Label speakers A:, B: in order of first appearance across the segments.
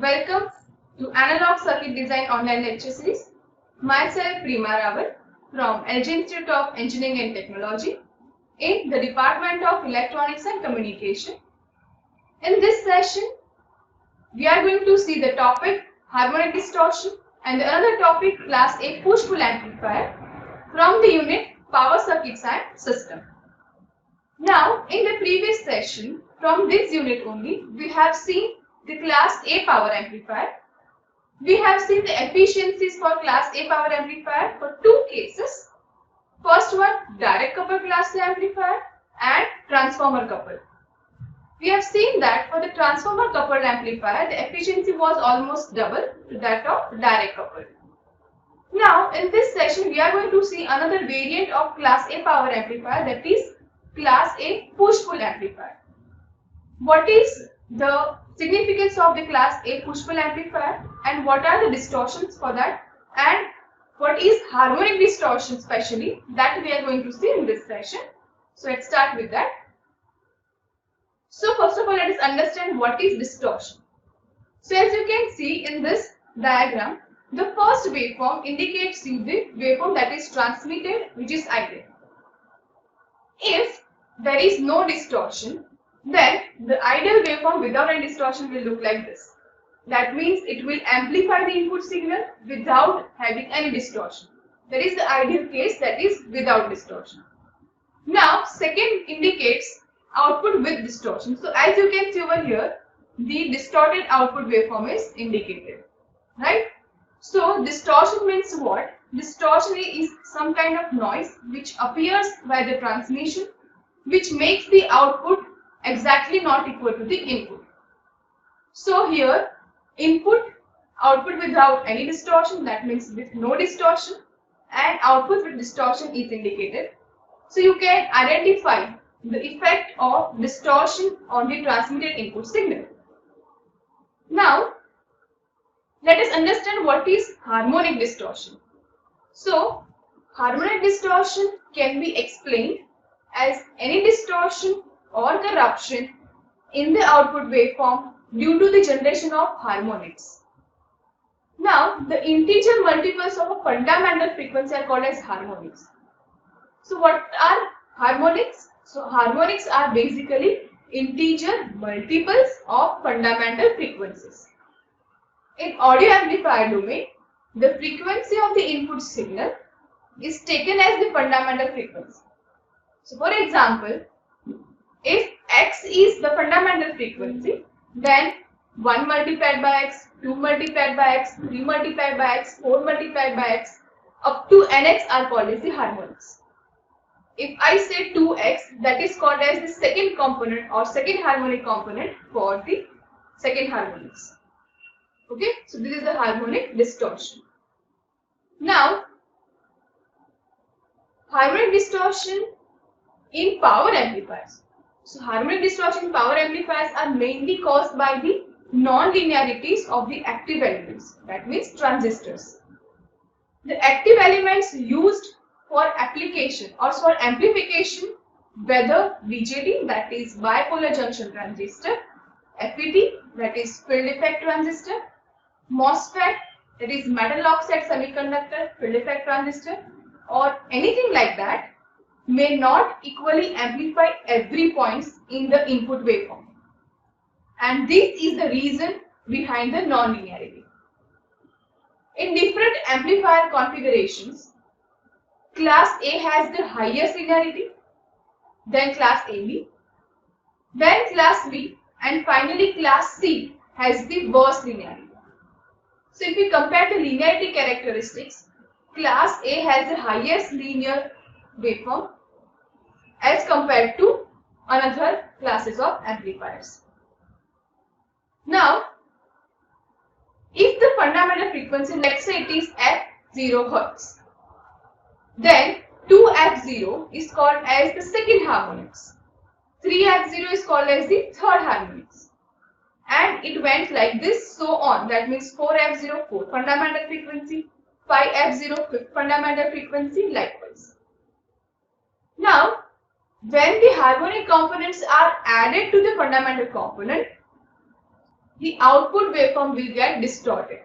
A: Welcome to Analog Circuit Design online lecture series. Myself Prima Rawat from LG Institute of Engineering and Technology in the Department of Electronics and Communication. In this session, we are going to see the topic harmonic distortion and another topic class A push-pull amplifier from the unit power circuits and system. Now, in the previous session, from this unit only, we have seen the class A power amplifier. We have seen the efficiencies for class A power amplifier for two cases. First one, direct coupled class A amplifier and transformer coupled. We have seen that for the transformer coupled amplifier, the efficiency was almost double to that of direct coupled. Now, in this session, we are going to see another variant of class A power amplifier, that is class A push-pull amplifier. What is the significance of the class A push-pull amplifier and what are the distortions for that, and what is harmonic distortion specially, that we are going to see in this session. So let's start with that. So first of all, let us understand what is distortion. So as you can see in this diagram, the first waveform indicates you the waveform that is transmitted, which is ideal. If there is no distortion, then the ideal waveform without any distortion will look like this. That means it will amplify the input signal without having any distortion. That is the ideal case, that is without distortion. Now, second indicates output with distortion. So as you can see over here, the distorted output waveform is indicated, right? So distortion means what? Distortion is some kind of noise which appears by the transmission, which makes the output exactly not equal to the input. So here, input, output without any distortion, that means with no distortion, and output with distortion is indicated. So you can identify the effect of distortion on the transmitted input signal. Now, let us understand what is harmonic distortion. So, harmonic distortion can be explained as any distortion or corruption in the output waveform due to the generation of harmonics. Now, the integer multiples of a fundamental frequency are called as harmonics. So, what are harmonics? So, harmonics are basically integer multiples of fundamental frequencies. In audio amplifier domain, the frequency of the input signal is taken as the fundamental frequency. So, for example, if x is the fundamental frequency, then 1 multiplied by x, 2 multiplied by x, 3 multiplied by x, 4 multiplied by x, up to nx are called as the harmonics. If I say 2x, that is called as the second component or second harmonic component for the second harmonics. Okay, so this is the harmonic distortion. Now, harmonic distortion in power amplifiers. So, harmonic distortion in power amplifiers are mainly caused by the non-linearities of the active elements, that means transistors. The active elements used for application or for amplification, whether BJT, that is bipolar junction transistor, FET, that is field effect transistor, MOSFET, that is metal oxide semiconductor field effect transistor, or anything like that, may not equally amplify every point in the input waveform. And this is the reason behind the non-linearity. In different amplifier configurations, class A has the highest linearity, then class AB, then class B, and finally class C has the worst linearity. So if we compare the linearity characteristics, class A has the highest linear waveform as compared to another classes of amplifiers. Now, if the fundamental frequency, let's say it is f0 Hz, then 2f0 is called as the second harmonics, 3f0 is called as the third harmonics, and it went like this, so on. That means 4f0 fourth fundamental frequency, 5f0 fifth fundamental frequency, likewise. Now, when the harmonic components are added to the fundamental component, the output waveform will get distorted.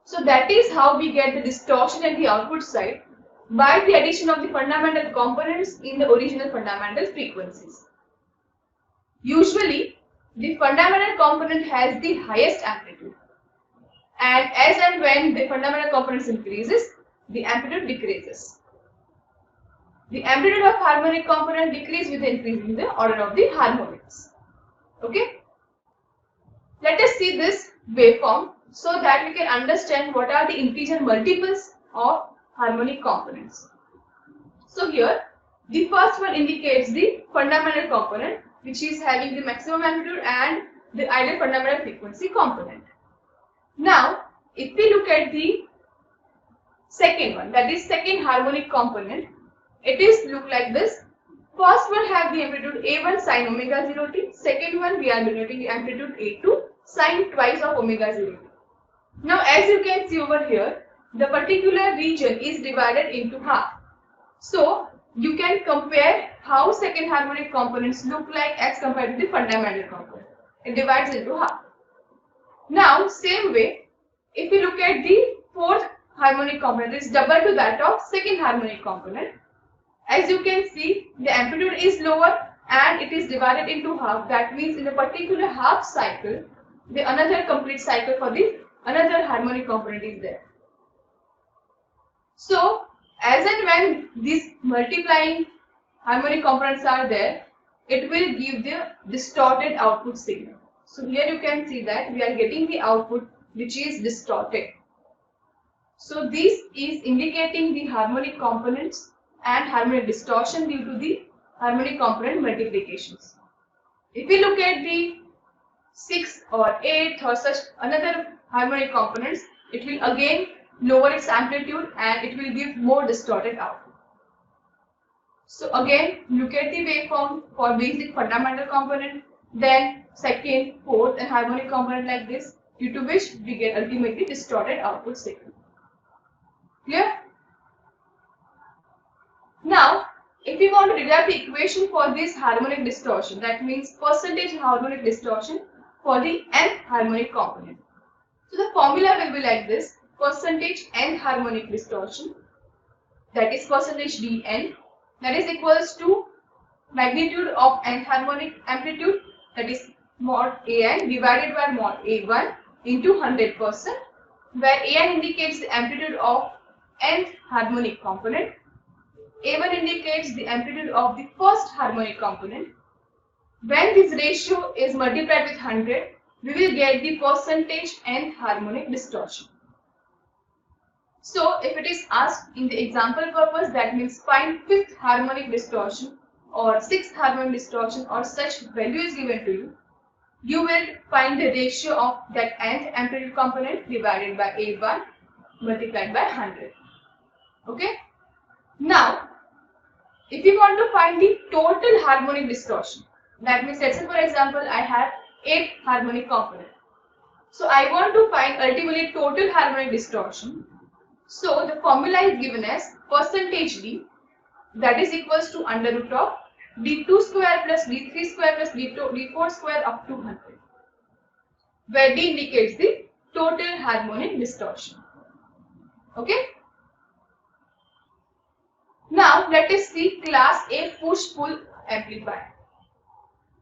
A: So that is how we get the distortion at the output side by the addition of the fundamental components in the original fundamental frequencies. Usually, the fundamental component has the highest amplitude, and as and when the fundamental components increases, the amplitude decreases. The amplitude of harmonic component decreases with the increase in the order of the harmonics. Okay? Let us see this waveform so that we can understand what are the integer multiples of harmonic components. So here, the first one indicates the fundamental component, which is having the maximum amplitude and the ideal fundamental frequency component. Now, if we look at the second one, that is second harmonic component, it is look like this. First one have the amplitude A1 sin omega 0 t. Second one we are denoting the amplitude A2 sin twice of omega 0 t. Now as you can see over here, the particular region is divided into half. So you can compare how second harmonic components look like as compared to the fundamental component. It divides into half. Now same way, if you look at the fourth harmonic component, it is double to that of second harmonic component. As you can see, the amplitude is lower and it is divided into half. That means in a particular half cycle, the another complete cycle for the another harmonic component is there. So, as and when these multiplying harmonic components are there, it will give the distorted output signal. So here you can see that we are getting the output which is distorted. So this is indicating the harmonic components and harmonic distortion due to the harmonic component multiplications. If we look at the 6th or 8th or such another harmonic components, it will again lower its amplitude and it will give more distorted output. So again, look at the waveform for basic fundamental component, then second, fourth and harmonic component like this, due to which we get ultimately distorted output signal. Clear? Now, if we want to derive the equation for this harmonic distortion, that means percentage harmonic distortion for the nth harmonic component. So the formula will be like this: percentage nth harmonic distortion, that is percentage dn, that is equals to magnitude of nth harmonic amplitude, that is mod an divided by mod a1 into 100%, where an indicates the amplitude of nth harmonic component, A1 indicates the amplitude of the first harmonic component. When this ratio is multiplied with 100, we will get the percentage nth harmonic distortion. So, if it is asked in the example purpose, that means find 5th harmonic distortion or 6th harmonic distortion or such value is given to you, you will find the ratio of that nth amplitude component divided by A1 multiplied by 100. Okay? Now, if you want to find the total harmonic distortion, that means let's say for example I have 8 harmonic component. So I want to find ultimately total harmonic distortion. So the formula is given as percentage D, that is equals to under root of D2 square plus D3 square plus D4 square up to 100, where D indicates the total harmonic distortion. Okay? Now let us see class A push-pull amplifier.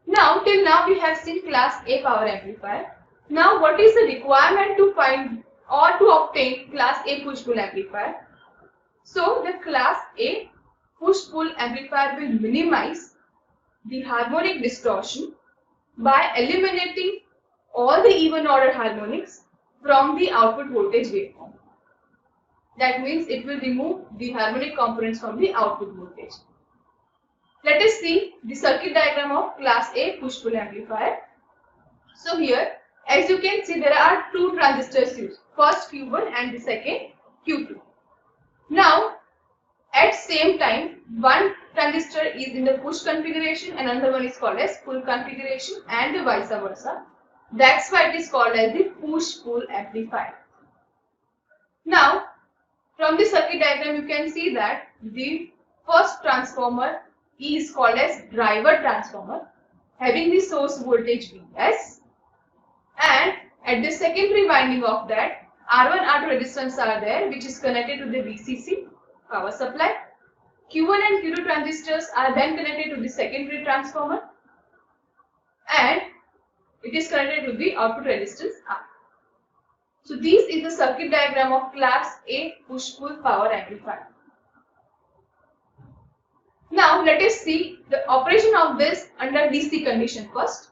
A: Now till now we have seen class A power amplifier. Now what is the requirement to find or to obtain class A push-pull amplifier? So the class A push-pull amplifier will minimize the harmonic distortion by eliminating all the even order harmonics from the output voltage waveform. That means it will remove the harmonic components from the output voltage. Let us see the circuit diagram of class A push-pull amplifier. So here, as you can see, there are two transistors used. First Q1 and the second Q2. Now, at same time, one transistor is in the push configuration and another one is called as pull configuration and vice versa. That's why it is called as the push-pull amplifier. Now, from the circuit diagram, you can see that the first transformer is called as driver transformer, having the source voltage Vs, and At the secondary winding of that, R1, R2 resistors are there, which is connected to the VCC power supply. Q1 and Q2 transistors are then connected to the secondary transformer, and it is connected to the output resistance R. So this is the circuit diagram of class A push-pull power amplifier. Now let us see the operation of this under DC condition first.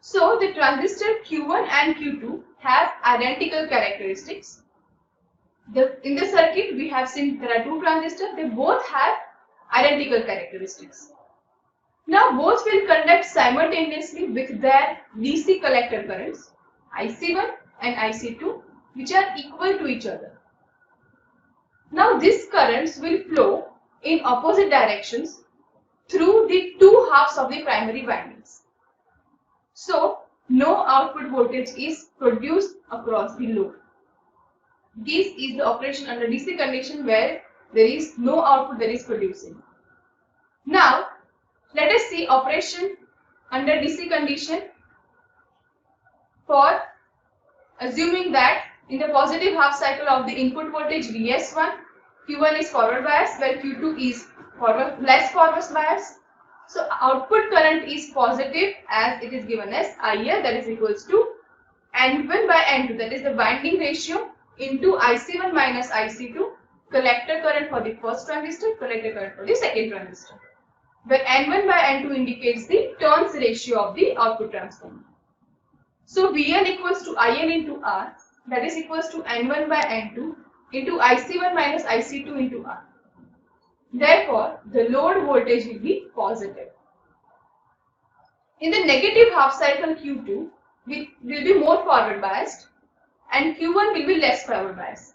A: So the transistor Q1 and Q2 have identical characteristics. In the circuit we have seen there are two transistors, they both have identical characteristics. Now both will conduct simultaneously with their DC collector currents IC1 and IC2, which are equal to each other. Now these currents will flow in opposite directions through the two halves of the primary windings. So no output voltage is produced across the load. This is the operation under DC condition where there is no output that is producing. Now let us see operation under DC condition for assuming that in the positive half cycle of the input voltage Vs1, Q1 is forward bias while Q2 is less forward bias. So output current is positive as it is given as IL, that is equals to N1 by N2, that is the winding ratio, into IC1 minus IC2, collector current for the first transistor, collector current for the second transistor, where N1 by N2 indicates the turns ratio of the output transformer. So VL equals to IL into R, that is equals to N1 by N2 into IC1 minus IC2 into R. Therefore, the load voltage will be positive. In the negative half cycle Q2 will be more forward biased and Q1 will be less forward biased.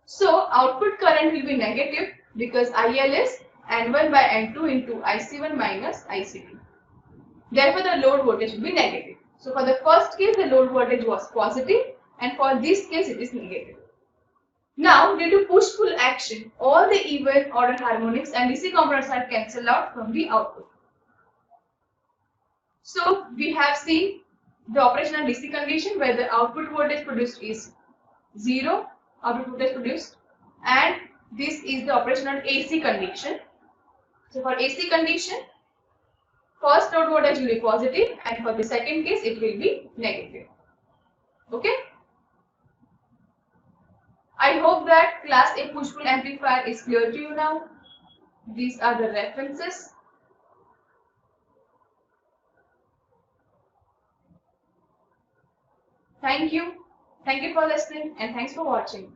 A: So output current will be negative because IL is N1 by N2 into IC1 minus IC2. Therefore, the load voltage will be negative. So for the first case, the load voltage was positive, and for this case, it is negative. Now, due to push-pull action, all the even order harmonics and DC components are cancelled out from the output. So we have seen the operational DC condition where the output voltage produced is 0, output voltage produced, and this is the operational AC condition. So for AC condition, first load voltage will be positive and for the second case it will be negative. Okay. I hope that class A push-pull amplifier is clear to you now. These are the references. Thank you. Thank you for listening and thanks for watching.